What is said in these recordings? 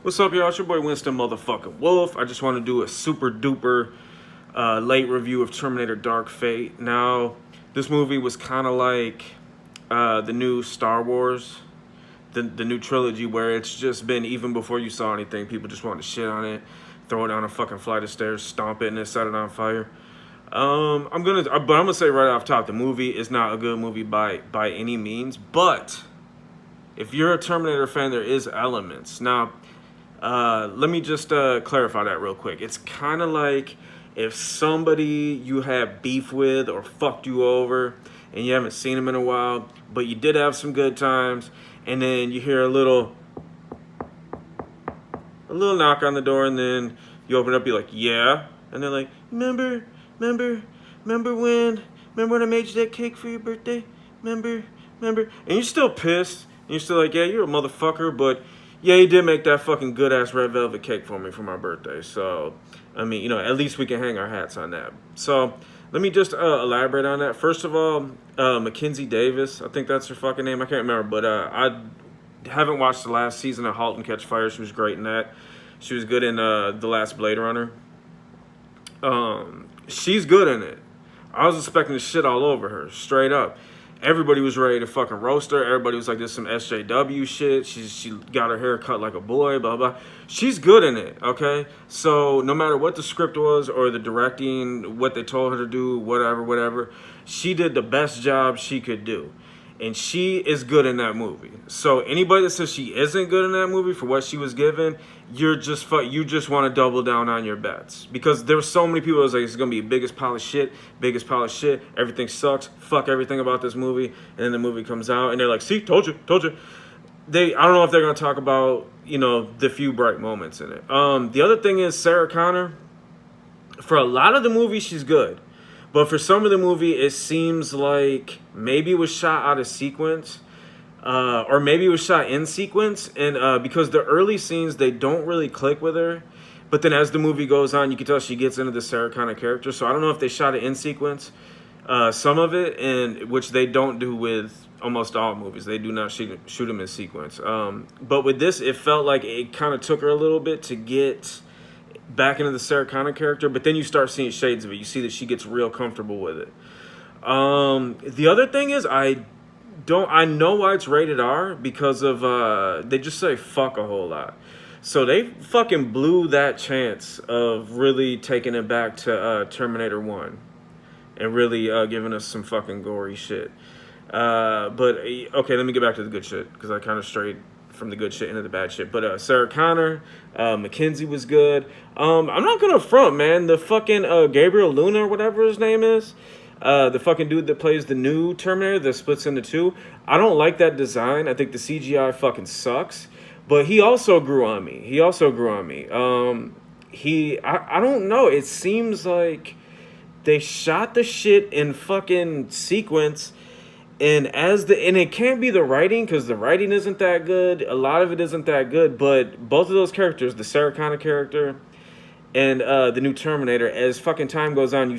What's up, y'all? It's your boy Winston motherfucking Wolf. I just want to do a super duper late review of Terminator Dark Fate. Now, this movie was kind of like the new Star Wars, the new trilogy, where it's just been, even before you saw anything, people just wanted to shit on it, throw it down a fucking flight of stairs, stomp it, and then set it on fire. I'm gonna say right off top, the movie is not a good movie by any means, but if you're a Terminator fan, there is elements. Now, let me just clarify that real quick. It's kind of like if somebody you have beef with or fucked you over and you haven't seen them in a while, but you did have some good times, and then you hear a little knock on the door, and then you open it up, you're like, yeah, and they're like, remember when I made you that cake for your birthday? Remember? And you're still pissed, and you're still like, yeah, you're a motherfucker, but yeah, you did make that fucking good-ass red velvet cake for me for my birthday. So, I mean, you know, at least we can hang our hats on that. So, let me just elaborate on that. First of all, Mackenzie Davis, I think that's her fucking name. I can't remember, but I haven't watched the last season of *Halt and Catch Fire*. She was great in that. She was good in the last Blade Runner. She's good in it. I was expecting to shit all over her, straight up. Everybody was ready to fucking roast her. Everybody was like, this is some SJW shit. She got her hair cut like a boy, blah, blah. She's good in it, okay? So no matter what the script was or the directing, what they told her to do, whatever, she did the best job she could do. And she is good in that movie. So anybody that says she isn't good in that movie for what she was given, you just want to double down on your bets. Because there were so many people that was like, it's going to be the biggest pile of shit, everything sucks, fuck everything about this movie. And then the movie comes out and they're like, see, told you. I don't know if they're going to talk about, you know, the few bright moments in it. The other thing is Sarah Connor, for a lot of the movie, she's good. But for some of the movie, it seems like maybe it was shot out of sequence, or maybe it was shot in sequence. And because the early scenes, they don't really click with her. But then as the movie goes on, you can tell she gets into the Sarah Connor character. So I don't know if they shot it in sequence, some of it, and which they don't do with almost all movies. They do not shoot them in sequence. But with this, it felt like it kind of took her a little bit to get back into the Sarah Connor character, but then you start seeing shades of it. You see that she gets real comfortable with it. The other thing is, I know why it's rated R, because of they just say fuck a whole lot. So they fucking blew that chance of really taking it back to Terminator 1 and really giving us some fucking gory shit. But okay, let me get back to the good shit, because I kind of strayed from the good shit into the bad shit. But Sarah Connor, Mackenzie was good. I'm not gonna front, man. The fucking Gabriel Luna, or whatever his name is, the fucking dude that plays the new Terminator that splits into two, I don't like that design. I think the CGI fucking sucks. But he also grew on me. I don't know. It seems like they shot the shit in fucking sequence. And it can't be the writing, because the writing isn't that good. A lot of it isn't that good. But both of those characters, the Sarah Connor character and the new Terminator, as fucking time goes on, you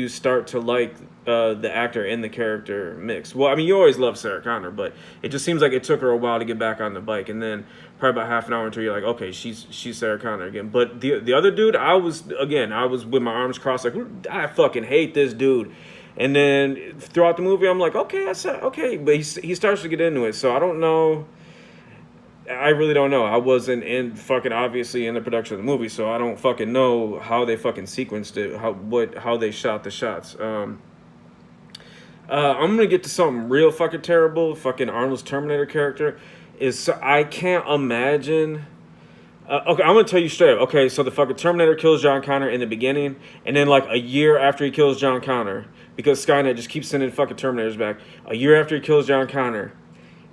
start to like the actor and the character mix. Well, I mean, you always love Sarah Connor, but it just seems like it took her a while to get back on the bike. And then probably about half an hour until you're like, okay, she's Sarah Connor again. But the other dude, I was with my arms crossed, like, I fucking hate this dude. And then throughout the movie, I'm like, okay, I said okay, but he starts to get into it. So I don't know. I really don't know. I wasn't obviously in the production of the movie, so I don't fucking know how they fucking sequenced it, how they shot the shots. I'm gonna get to something real fucking terrible. Fucking Arnold's Terminator character I can't imagine. Okay, I'm gonna tell you straight up. Okay, so the fucking Terminator kills John Connor in the beginning, and then like a year after he kills John Connor, because Skynet just keeps sending fucking Terminators back. A year after he kills John Connor,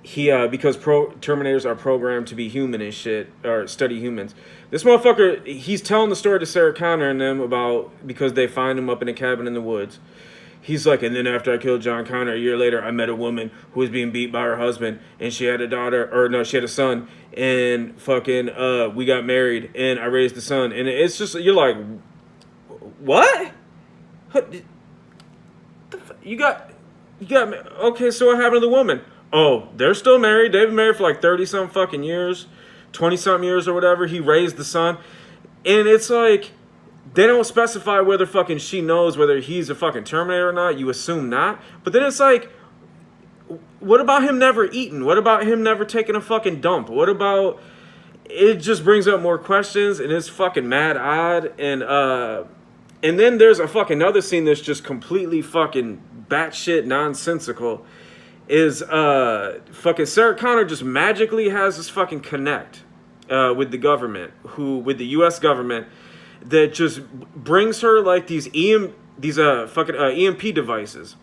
because Terminators are programmed to be human and shit, or study humans. This motherfucker, he's telling the story to Sarah Connor and them because they find him up in a cabin in the woods. He's like, and then after I killed John Connor, a year later, I met a woman who was being beat by her husband, and she had she had a son, and fucking, we got married, and I raised the son. And it's just, you're like, what? You got, okay, so what happened to the woman? Oh, they're still married. They've been married for like 30-some fucking years. 20-something years or whatever. He raised the son. And it's like, they don't specify whether fucking she knows whether he's a fucking Terminator or not. You assume not. But then it's like, what about him never eating? What about him never taking a fucking dump? What about... It just brings up more questions, and it's fucking mad odd. And then there's a fucking other scene that's just completely fucking batshit nonsensical. Is fucking Sarah Connor just magically has this fucking connect with the government, with the U.S. government, that just brings her like these EMP devices.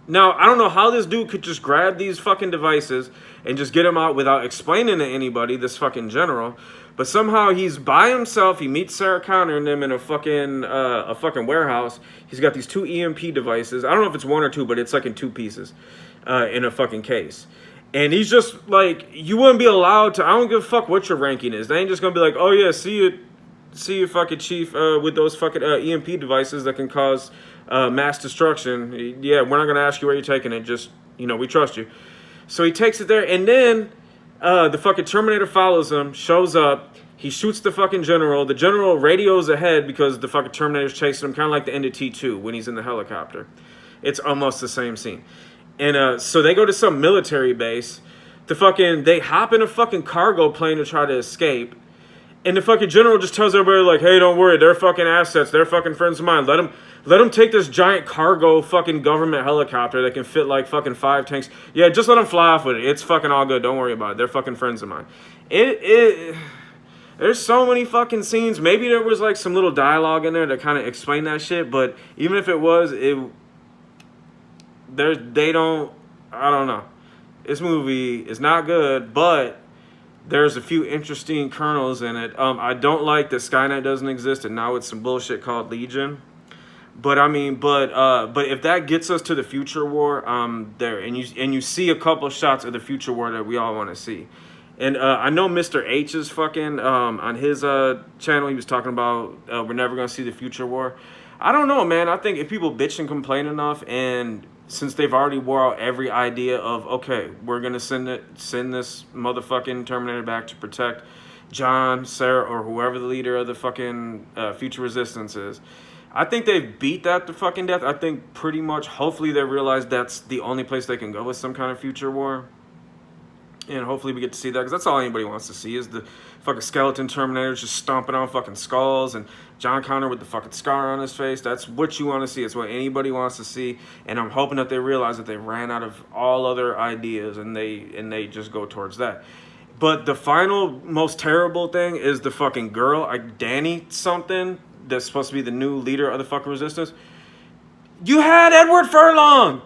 Now, I don't know how this dude could just grab these fucking devices and just get them out without explaining to anybody, this fucking general. But somehow he's by himself. He meets Sarah Connor and them in a fucking warehouse. He's got these 2 EMP devices. I don't know if it's 1 or 2, but it's like in 2 pieces in a fucking case. And he's just like, you wouldn't be allowed to, I don't give a fuck what your ranking is. They ain't just going to be like, oh yeah, see you fucking chief with those fucking EMP devices that can cause mass destruction. Yeah, we're not going to ask you where you're taking it. Just, we trust you. So he takes it there, and then the fucking Terminator follows him, shows up. He shoots the fucking general. The general radios ahead because the fucking Terminator's chasing him, kind of like the end of T2 when he's in the helicopter. It's almost the same scene. And so they go to some military base. They hop in a fucking cargo plane to try to escape. And the fucking general just tells everybody, like, hey, don't worry, they're fucking assets. They're fucking friends of mine. Let them take this giant cargo fucking government helicopter that can fit like fucking 5 tanks. Yeah, just let them fly off with it. It's fucking all good. Don't worry about it. They're fucking friends of mine. There's so many fucking scenes. Maybe there was like some little dialogue in there to kind of explain that shit. But even if it was, I don't know. This movie is not good, but there's a few interesting kernels in it. I don't like that Skynet doesn't exist and now it's some bullshit called Legion. But I mean, but if that gets us to the future war, there, and you see a couple of shots of the future war that we all want to see. And I know Mr. H is fucking on his channel. He was talking about we're never gonna see the future war. I don't know, man. I think if people bitch and complain enough, and since they've already wore out every idea of, okay, we're gonna send this motherfucking Terminator back to protect John, Sarah, or whoever the leader of the fucking future resistance is. I think they've beat that to fucking death. I think pretty much, hopefully they realize that's the only place they can go with some kind of future war. And hopefully we get to see that, because that's all anybody wants to see is the fucking skeleton Terminators just stomping on fucking skulls and John Connor with the fucking scar on his face. That's what you want to see. It's what anybody wants to see. And I'm hoping that they realize that they ran out of all other ideas and they just go towards that. But the final most terrible thing is the fucking girl, like Danny something, that's supposed to be the new leader of the fucking resistance. You had Edward Furlong.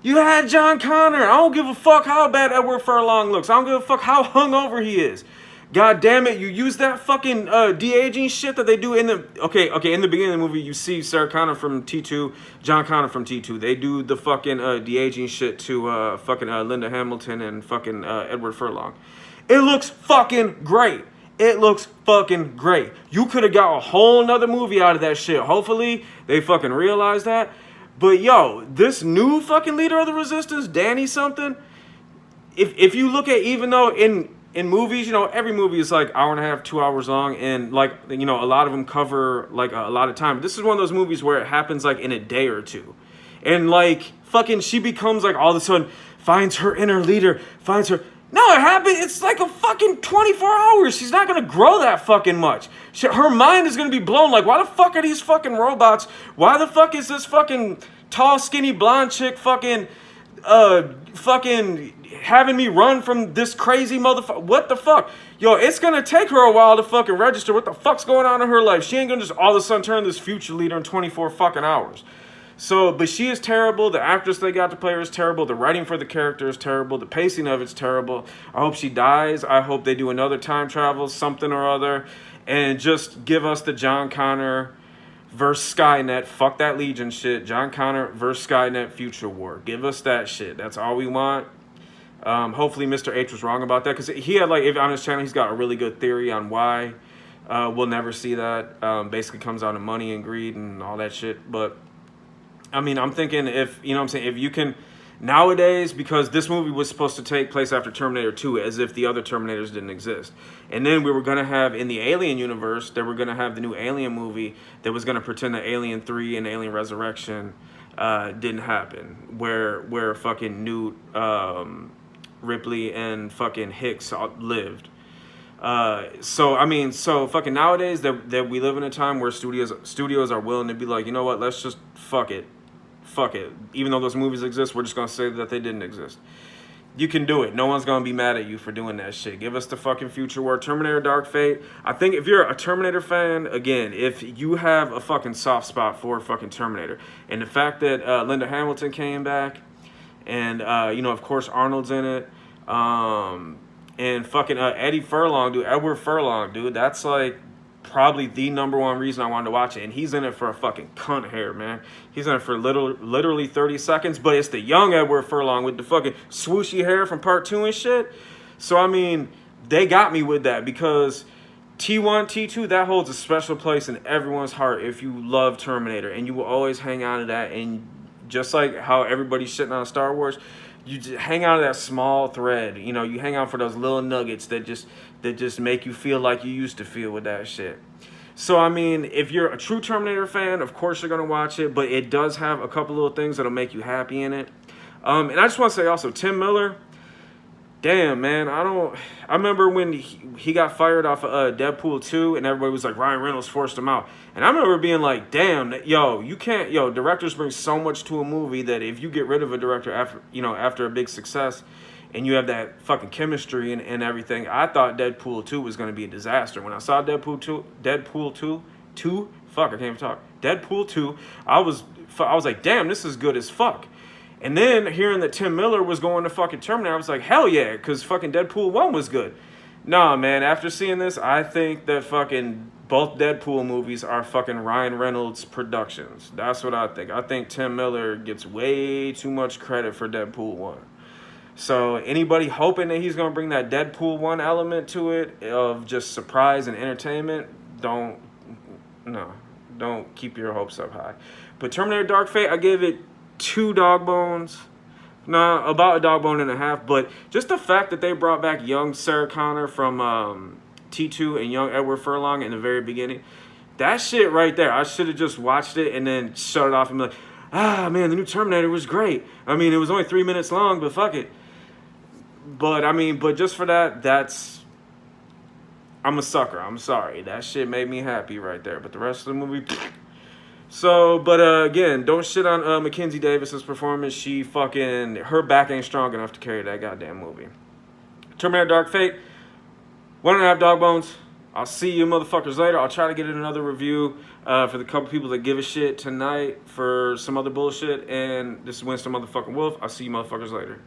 You had John Connor. I don't give a fuck how bad Edward Furlong looks. I don't give a fuck how hungover he is. God damn it, you use that fucking de-aging shit that they do in the... Okay, in the beginning of the movie, you see Sarah Connor from T2, John Connor from T2. They do the fucking de-aging shit to fucking Linda Hamilton and fucking Edward Furlong. It looks fucking great. It looks fucking great. You could have got a whole nother movie out of that shit. Hopefully, they fucking realize that. But yo, this new fucking leader of the resistance, Danny something, if you look at, even though in movies, every movie is like hour and a half, 2 hours long, and like, a lot of them cover like a lot of time. This is one of those movies where it happens like in a day or two. And like fucking she becomes like all of a sudden finds her inner leader, finds her... No, it happened. It's like a fucking 24 hours. She's not going to grow that fucking much. Her mind is going to be blown. Like, why the fuck are these fucking robots? Why the fuck is this fucking tall, skinny, blonde chick fucking having me run from this crazy motherfucker? What the fuck? Yo, it's going to take her a while to fucking register what the fuck's going on in her life. She ain't going to just all of a sudden turn this future leader in 24 fucking hours. So, but she is terrible. The actress they got to play her is terrible. The writing for the character is terrible. The pacing of it's terrible. I hope she dies. I hope they do another time travel, something or other, and just give us the John Connor versus Skynet. Fuck that Legion shit. John Connor versus Skynet future war. Give us that shit. That's all we want. Hopefully Mr. H was wrong about that, because he had, like, if on his channel, he's got a really good theory on why we'll never see that. Basically comes down to money and greed and all that shit. But I mean, I'm thinking if you can Nowadays, because this movie was supposed to take place after Terminator 2, as if the other Terminators didn't exist. And then we were going to have, in the Alien universe, they were going to have the new Alien movie that was going to pretend that Alien 3 and Alien Resurrection didn't happen. Where fucking Newt, Ripley, and fucking Hicks lived. So fucking nowadays that we live in a time where studios are willing to be like, you know what, let's just fuck it. Even though those movies exist, we're just gonna say that they didn't exist. You can do it. No one's gonna be mad at you for doing that shit. Give us the fucking future war. Terminator Dark Fate. I think if you're a Terminator fan, again, if you have a fucking soft spot for fucking Terminator, and the fact that Linda Hamilton came back, and of course Arnold's in it, and fucking Eddie Furlong, dude, Edward Furlong, dude, that's like probably the number one reason I wanted to watch it. And he's in it for a fucking cunt hair, man. He's in it for literally 30 seconds, but it's the young Edward Furlong with the fucking swooshy hair from part 2 and shit. So, I mean, they got me with that because T1, T2, that holds a special place in everyone's heart if you love Terminator. And you will always hang on to that. And just like how everybody's shitting on Star Wars, you just hang on to that small thread. You know, you hang on for those little nuggets that just make you feel like you used to feel with that shit. So, I mean, if you're a true Terminator fan, of course you're going to watch it, but it does have a couple little things that'll make you happy in it. And I just want to say also, Tim Miller, damn, man, I remember when he got fired off of Deadpool 2, and everybody was like, Ryan Reynolds forced him out. And I remember being like, damn, directors bring so much to a movie that if you get rid of a director after a big success, and you have that fucking chemistry and everything, I thought Deadpool 2 was going to be a disaster. When I saw Deadpool 2, fuck, I can't even talk. Deadpool 2, I was like, damn, this is good as fuck. And then hearing that Tim Miller was going to fucking Terminator, I was like, hell yeah, because fucking Deadpool 1 was good. Nah, man, after seeing this, I think that fucking both Deadpool movies are fucking Ryan Reynolds productions. That's what I think. I think Tim Miller gets way too much credit for Deadpool 1. So anybody hoping that he's going to bring that Deadpool 1 element to it of just surprise and entertainment, don't keep your hopes up high. But Terminator Dark Fate, I gave it 2 dog bones. Nah, about a dog bone and a half. But just the fact that they brought back young Sarah Connor from T2 and young Edward Furlong in the very beginning, that shit right there, I should have just watched it and then shut it off and be like, ah, man, the new Terminator was great. I mean, it was only 3 minutes long, but fuck it. But just for that, I'm a sucker. I'm sorry. That shit made me happy right there. But the rest of the movie, so, but again, don't shit on Mackenzie Davis's performance. Her back ain't strong enough to carry that goddamn movie. Terminator Dark Fate, 1.5 dog bones. I'll see you motherfuckers later. I'll try to get in another review for the couple people that give a shit tonight for some other bullshit. And this is Winston motherfucking Wolf. I'll see you motherfuckers later.